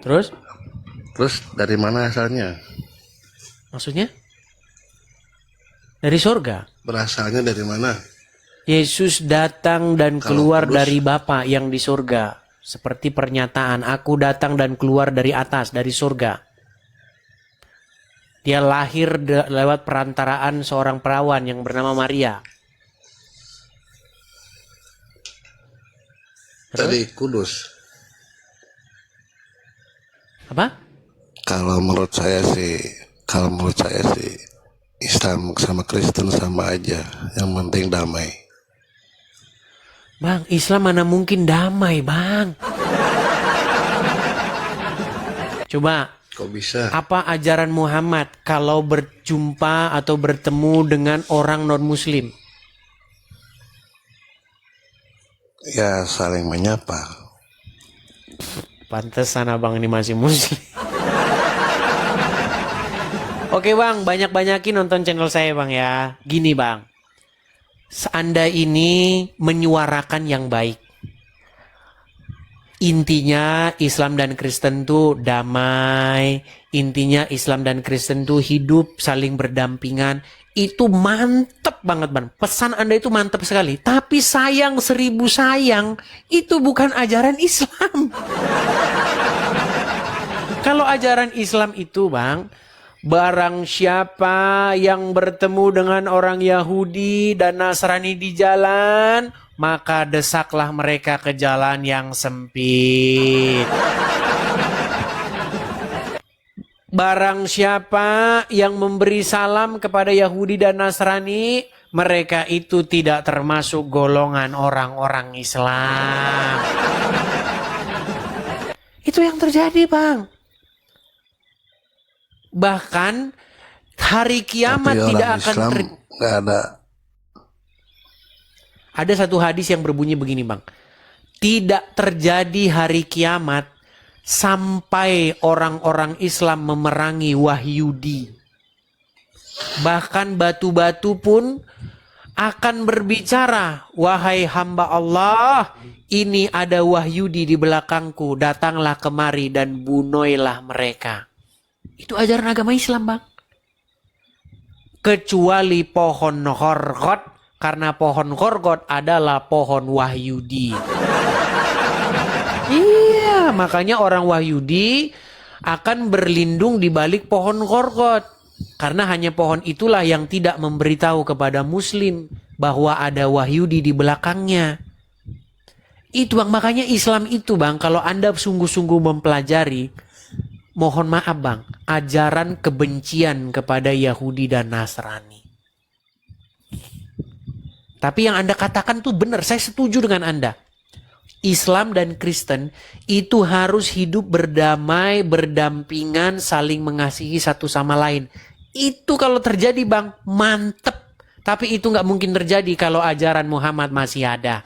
Terus? Terus dari mana asalnya? Maksudnya? Dari surga. Berasalnya dari mana? Yesus datang dan Kalau keluar kudus, dari Bapa yang di surga. Seperti pernyataan, aku datang dan keluar dari atas, dari surga. Dia lahir lewat perantaraan seorang perawan yang bernama Maria. dari kudus. Apa? Kalau menurut saya sih Islam sama Kristen sama aja. Yang penting damai. Bang, Islam mana mungkin damai, Bang? Coba, Kok bisa? apa ajaran Muhammad kalau berjumpa atau bertemu dengan orang non-muslim? Ya saling menyapa. Pantesan abang ini masih muslim. Oke bang, banyak-banyakin nonton channel saya bang ya. Gini bang, Anda ini menyuarakan yang baik. Intinya Islam dan Kristen tuh damai. Intinya Islam dan Kristen tuh hidup saling berdampingan. Itu mantep banget bang. Pesan Anda itu mantep sekali. Tapi sayang 1000 sayang, itu bukan ajaran Islam. Kalau ajaran Islam itu bang, barang siapa yang bertemu dengan orang Yahudi dan Nasrani di jalan, maka desaklah mereka ke jalan yang sempit. Barang siapa yang memberi salam kepada Yahudi dan Nasrani, mereka itu tidak termasuk golongan orang-orang Islam. Itu yang terjadi, Bang. Bahkan hari kiamat Tapi tidak orang akan Islam nggak ada. Ada satu hadis yang berbunyi begini bang. Tidak terjadi hari kiamat sampai orang-orang Islam memerangi Wahyudi. Bahkan batu-batu pun akan berbicara, wahai hamba Allah, ini ada Wahyudi di belakangku, datanglah kemari dan bunuhlah mereka. Itu ajaran agama Islam bang. Kecuali pohon khorgot, karena pohon khorgot adalah pohon Wahyudi. Iya, makanya orang Wahyudi akan berlindung di balik pohon khorgot. Karena hanya pohon itulah yang tidak memberitahu kepada Muslim bahwa ada Wahyudi di belakangnya. Itu bang, makanya Islam itu bang, kalau Anda sungguh-sungguh mempelajari, mohon maaf bang, ajaran kebencian kepada Yahudi dan Nasrani. Tapi yang Anda katakan tuh benar, saya setuju dengan Anda. Islam dan Kristen itu harus hidup berdamai, berdampingan, saling mengasihi satu sama lain. Itu kalau terjadi bang, mantep. Tapi itu nggak mungkin terjadi kalau ajaran Muhammad masih ada.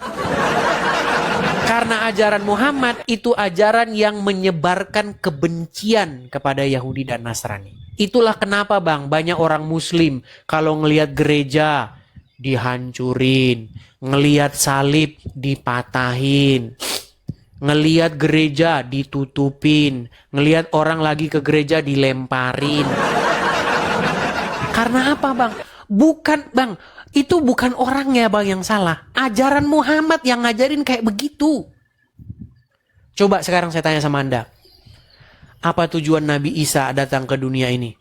Karena ajaran Muhammad itu ajaran yang menyebarkan kebencian kepada Yahudi dan Nasrani. Itulah kenapa bang, banyak orang Muslim kalau ngelihat gereja dihancurin, ngelihat salib dipatahin, ngelihat gereja ditutupin, ngelihat orang lagi ke gereja dilemparin. Karena apa bang? Bukan bang, itu bukan orangnya bang yang salah. Ajaran Muhammad yang ngajarin kayak begitu. Coba sekarang saya tanya sama Anda. Apa tujuan Nabi Isa datang ke dunia ini?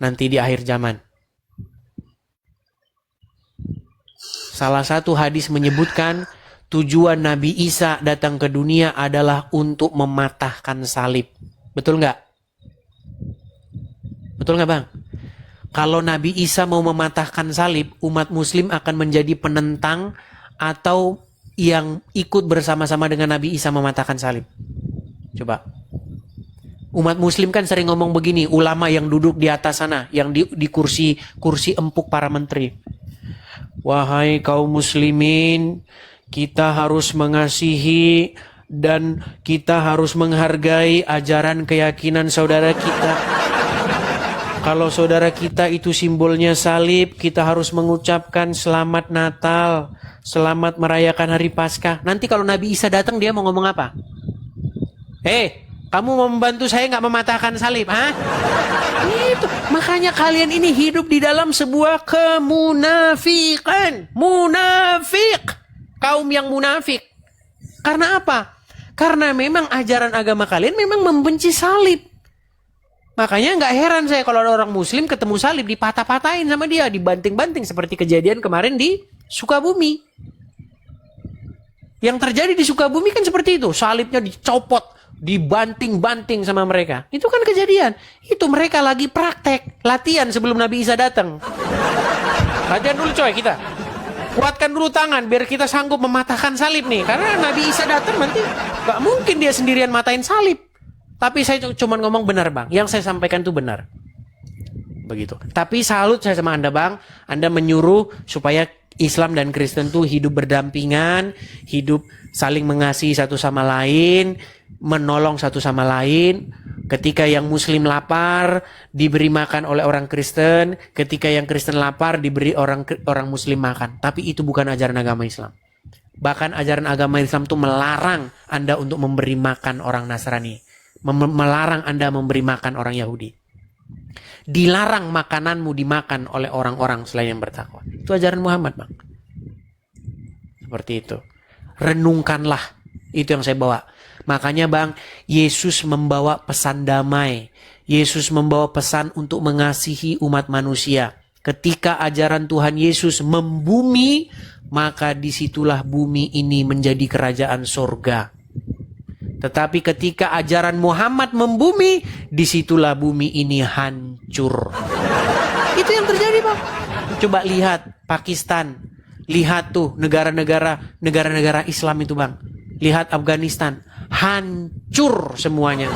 Nanti di akhir zaman. Salah satu hadis menyebutkan tujuan Nabi Isa datang ke dunia adalah untuk mematahkan salib. Betul nggak? Betul nggak bang? Kalau Nabi Isa mau mematahkan salib, umat Muslim akan menjadi penentang atau yang ikut bersama-sama dengan Nabi Isa mematahkan salib. Coba. Umat Muslim kan sering ngomong begini, ulama yang duduk di atas sana, yang di kursi empuk para menteri. Wahai kaum muslimin, kita harus mengasihi dan kita harus menghargai ajaran keyakinan saudara kita. Kalau saudara kita itu simbolnya salib, kita harus mengucapkan selamat Natal, selamat merayakan hari Paskah. Nanti kalau Nabi Isa datang dia mau ngomong apa? Kamu mau membantu saya nggak mematahkan salib? Itu. Makanya kalian ini hidup di dalam sebuah kemunafikan. Munafik. Kaum yang munafik. Karena apa? Karena memang ajaran agama kalian memang membenci salib. Makanya nggak heran saya kalau ada orang muslim ketemu salib dipatah-patahin sama dia, dibanting-banting seperti kejadian kemarin di Sukabumi. Yang terjadi di Sukabumi kan seperti itu, salibnya dicopot, dibanting-banting sama mereka. Itu kan kejadian. Itu mereka lagi praktek, latihan sebelum Nabi Isa datang. Latihan dulu coy kita. Kuatkan dulu tangan biar kita sanggup mematahkan salib nih. Karena Nabi Isa datang nanti gak mungkin dia sendirian matahin salib. Tapi saya cuma ngomong benar bang. Yang saya sampaikan itu benar. Begitu. Tapi salut saya sama Anda bang. Anda menyuruh supaya Islam dan Kristen tuh hidup berdampingan, hidup saling mengasihi satu sama lain, menolong satu sama lain. Ketika yang Muslim lapar, diberi makan oleh orang Kristen. Ketika yang Kristen lapar, diberi orang Muslim makan. Tapi itu bukan ajaran agama Islam. Bahkan ajaran agama Islam tuh melarang Anda untuk memberi makan orang Nasrani. Melarang Anda memberi makan orang Yahudi. Dilarang makananmu dimakan oleh orang-orang selain yang bertakwa. Itu ajaran Muhammad bang. Seperti itu. Renungkanlah. Itu yang saya bawa. Makanya bang, Yesus membawa pesan damai. Yesus membawa pesan untuk mengasihi umat manusia. Ketika ajaran Tuhan Yesus membumi, maka disitulah bumi ini menjadi kerajaan sorga. Tetapi ketika ajaran Muhammad membumi, disitulah bumi ini hancur. Itu yang terjadi bang. Coba lihat Pakistan. Lihat tuh negara-negara Islam itu bang. Lihat Afghanistan. Hancur semuanya.